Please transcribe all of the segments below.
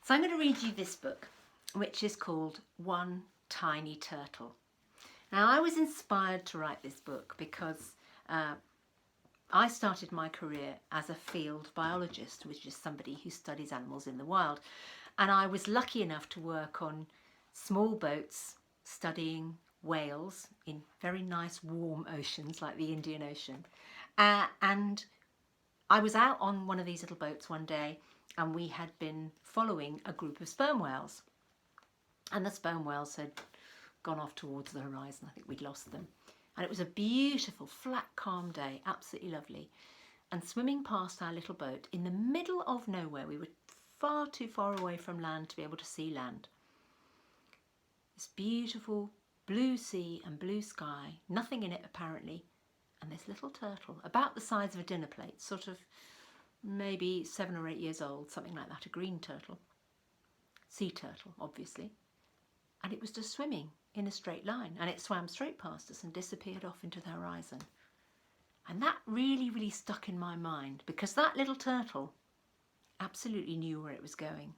So I'm going to read you this book, which is called One Tiny Turtle. Now, I was inspired to write this book because I started my career as a field biologist, which is somebody who studies animals in the wild. And I was lucky enough to work on small boats studying whales in very nice warm oceans like the Indian Ocean. And I was out on one of these little boats one day, and we had been following a group of sperm whales. And the sperm whales had gone off towards the horizon. I think we'd lost them. And it was a beautiful, flat, calm day, absolutely lovely. And swimming past our little boat in the middle of nowhere, we were far too far away from land to be able to see land. This beautiful blue sea and blue sky, nothing in it apparently, and this little turtle, about the size of a dinner plate, sort of maybe 7 or 8 years old, something like that, a green turtle, sea turtle, obviously. And it was just swimming in a straight line, and it swam straight past us and disappeared off into the horizon. And that really, really stuck in my mind, because that little turtle absolutely knew where it was going.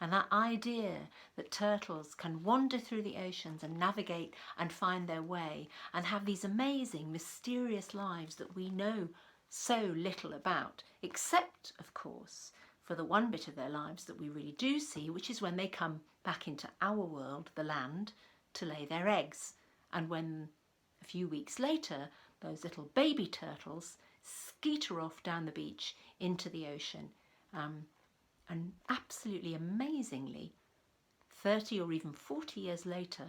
And that idea that turtles can wander through the oceans and navigate and find their way and have these amazing, mysterious lives that we know so little about, except, of course, for the one bit of their lives that we really do see, which is when they come back into our world, the land, to lay their eggs. And when a few weeks later, those little baby turtles skeeter off down the beach into the ocean. And absolutely amazingly, 30 or even 40 years later,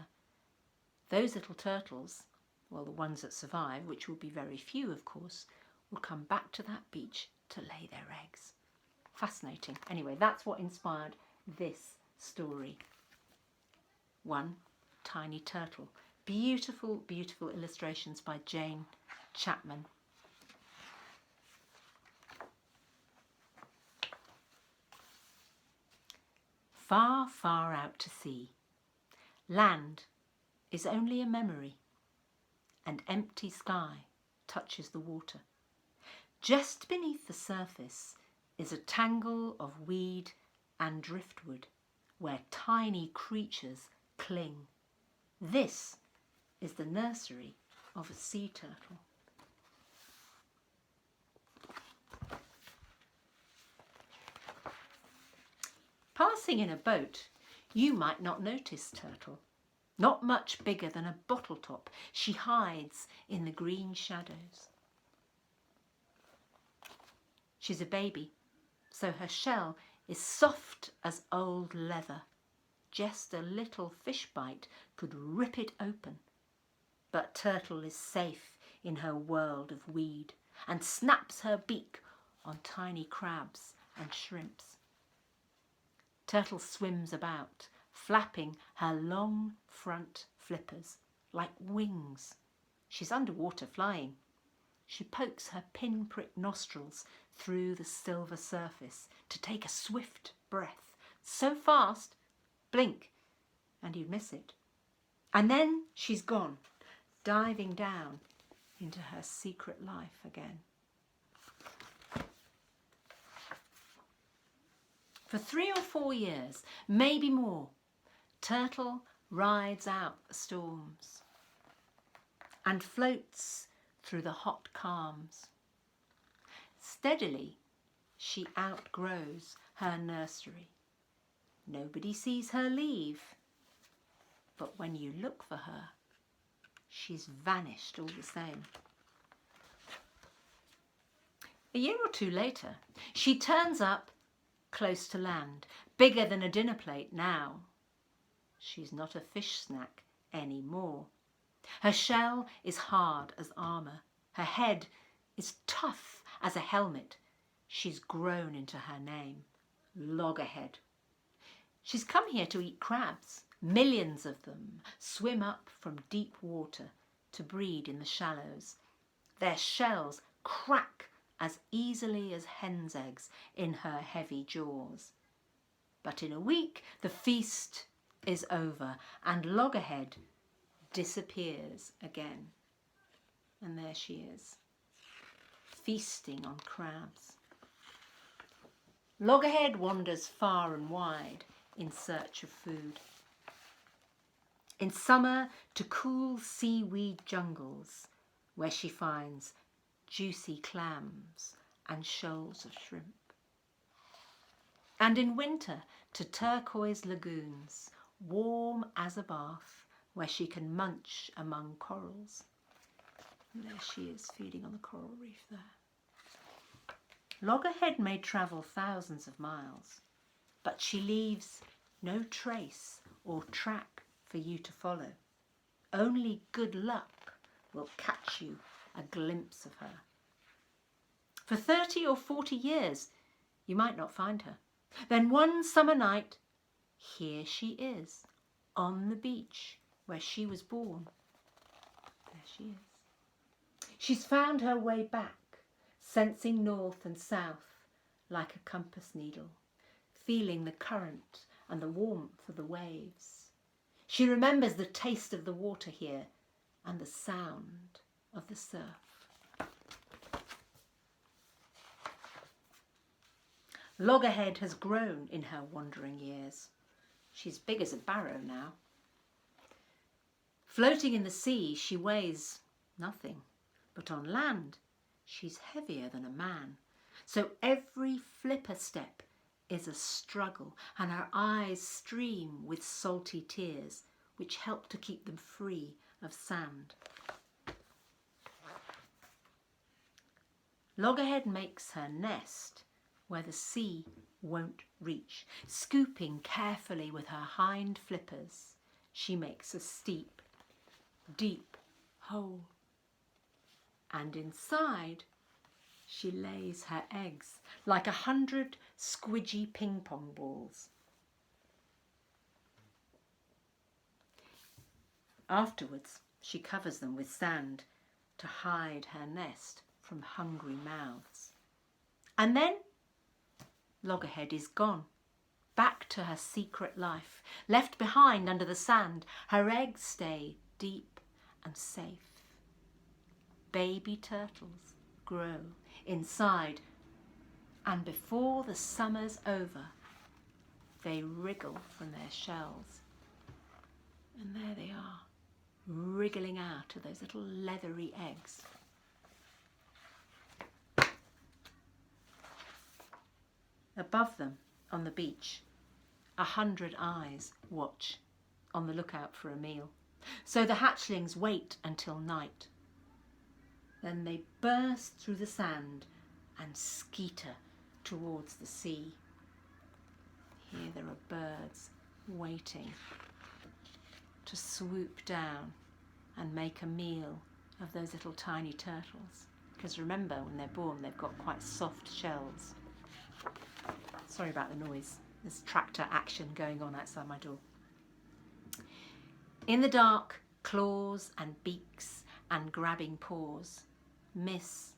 those little turtles, well, the ones that survive, which will be very few, of course, will come back to that beach to lay their eggs. Fascinating. Anyway, that's what inspired this story. One Tiny Turtle. Beautiful, beautiful illustrations by Jane Chapman. Far, far out to sea, land is only a memory, and empty sky touches the water. Just beneath the surface is a tangle of weed and driftwood where tiny creatures cling. This is the nursery of a sea turtle. Passing in a boat, you might not notice Turtle. Not much bigger than a bottle top, she hides in the green shadows. She's a baby, so her shell is soft as old leather. Just a little fish bite could rip it open. But Turtle is safe in her world of weed and snaps her beak on tiny crabs and shrimps. Turtle swims about, flapping her long front flippers like wings. She's underwater flying. She pokes her pinprick nostrils through the silver surface to take a swift breath. So fast, blink, and you'd miss it. And then she's gone, diving down into her secret life again. For 3 or 4 years, maybe more, Turtle rides out the storms and floats through the hot calms. Steadily, she outgrows her nursery. Nobody sees her leave, but when you look for her, she's vanished all the same. A year or 2 later, she turns up close to land, bigger than a dinner plate now. She's not a fish snack anymore. Her shell is hard as armour. Her head is tough as a helmet. She's grown into her name, Loggerhead. She's come here to eat crabs. Millions of them swim up from deep water to breed in the shallows. Their shells crack as easily as hen's eggs in her heavy jaws. But in a week the feast is over and Loggerhead disappears again. And there she is, feasting on crabs. Loggerhead wanders far and wide, in search of food. In summer to cool seaweed jungles where she finds juicy clams and shoals of shrimp. And in winter to turquoise lagoons, warm as a bath, where she can munch among corals. And there she is, feeding on the coral reef there. Loggerhead may travel thousands of miles, but she leaves no trace or track for you to follow. Only good luck will catch you a glimpse of her. For 30 or 40 years, you might not find her. Then one summer night, here she is, on the beach where she was born. There she is. She's found her way back, sensing north and south like a compass needle, feeling the current and the warmth of the waves. She remembers the taste of the water here and the sound of the surf. Loggerhead has grown in her wandering years. She's big as a barrow now. Floating in the sea, she weighs nothing, but on land, she's heavier than a man. So every flipper step is a struggle, and her eyes stream with salty tears, which help to keep them free of sand. Loggerhead makes her nest where the sea won't reach. Scooping carefully with her hind flippers, she makes a steep, deep hole. And inside, she lays her eggs like 100 squidgy ping pong balls. Afterwards, she covers them with sand to hide her nest from hungry mouths. And then Loggerhead is gone, back to her secret life, left behind under the sand. Her eggs stay deep and safe. Baby turtles grow inside, and before the summer's over, they wriggle from their shells. And there they are, wriggling out of those little leathery eggs. Above them, on the beach, 100 eyes watch, on the lookout for a meal. So the hatchlings wait until night. Then they burst through the sand and skeeter towards the sea. Here there are birds waiting to swoop down and make a meal of those little tiny turtles. Because remember, when they're born, they've got quite soft shells. Sorry about the noise. There's tractor action going on outside my door. In the dark, claws and beaks and grabbing paws miss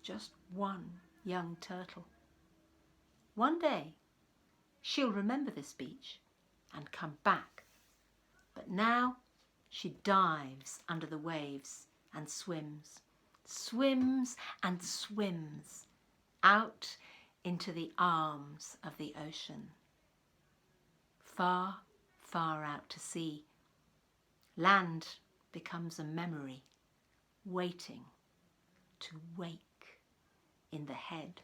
just one young turtle. One day, she'll remember this beach and come back. But now she dives under the waves and swims, swims and swims out into the arms of the ocean. Far, far out to sea, land becomes a memory, waiting to wake in the head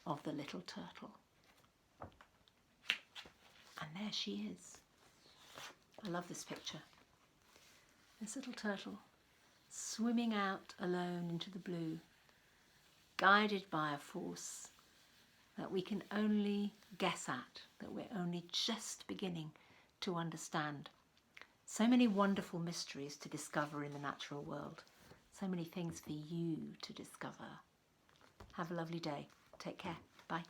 of the little turtle. And there she is. I love this picture. This little turtle swimming out alone into the blue, guided by a force that we can only guess at, that we're only just beginning to understand. So many wonderful mysteries to discover in the natural world. So many things for you to discover. Have a lovely day. Take care. Bye.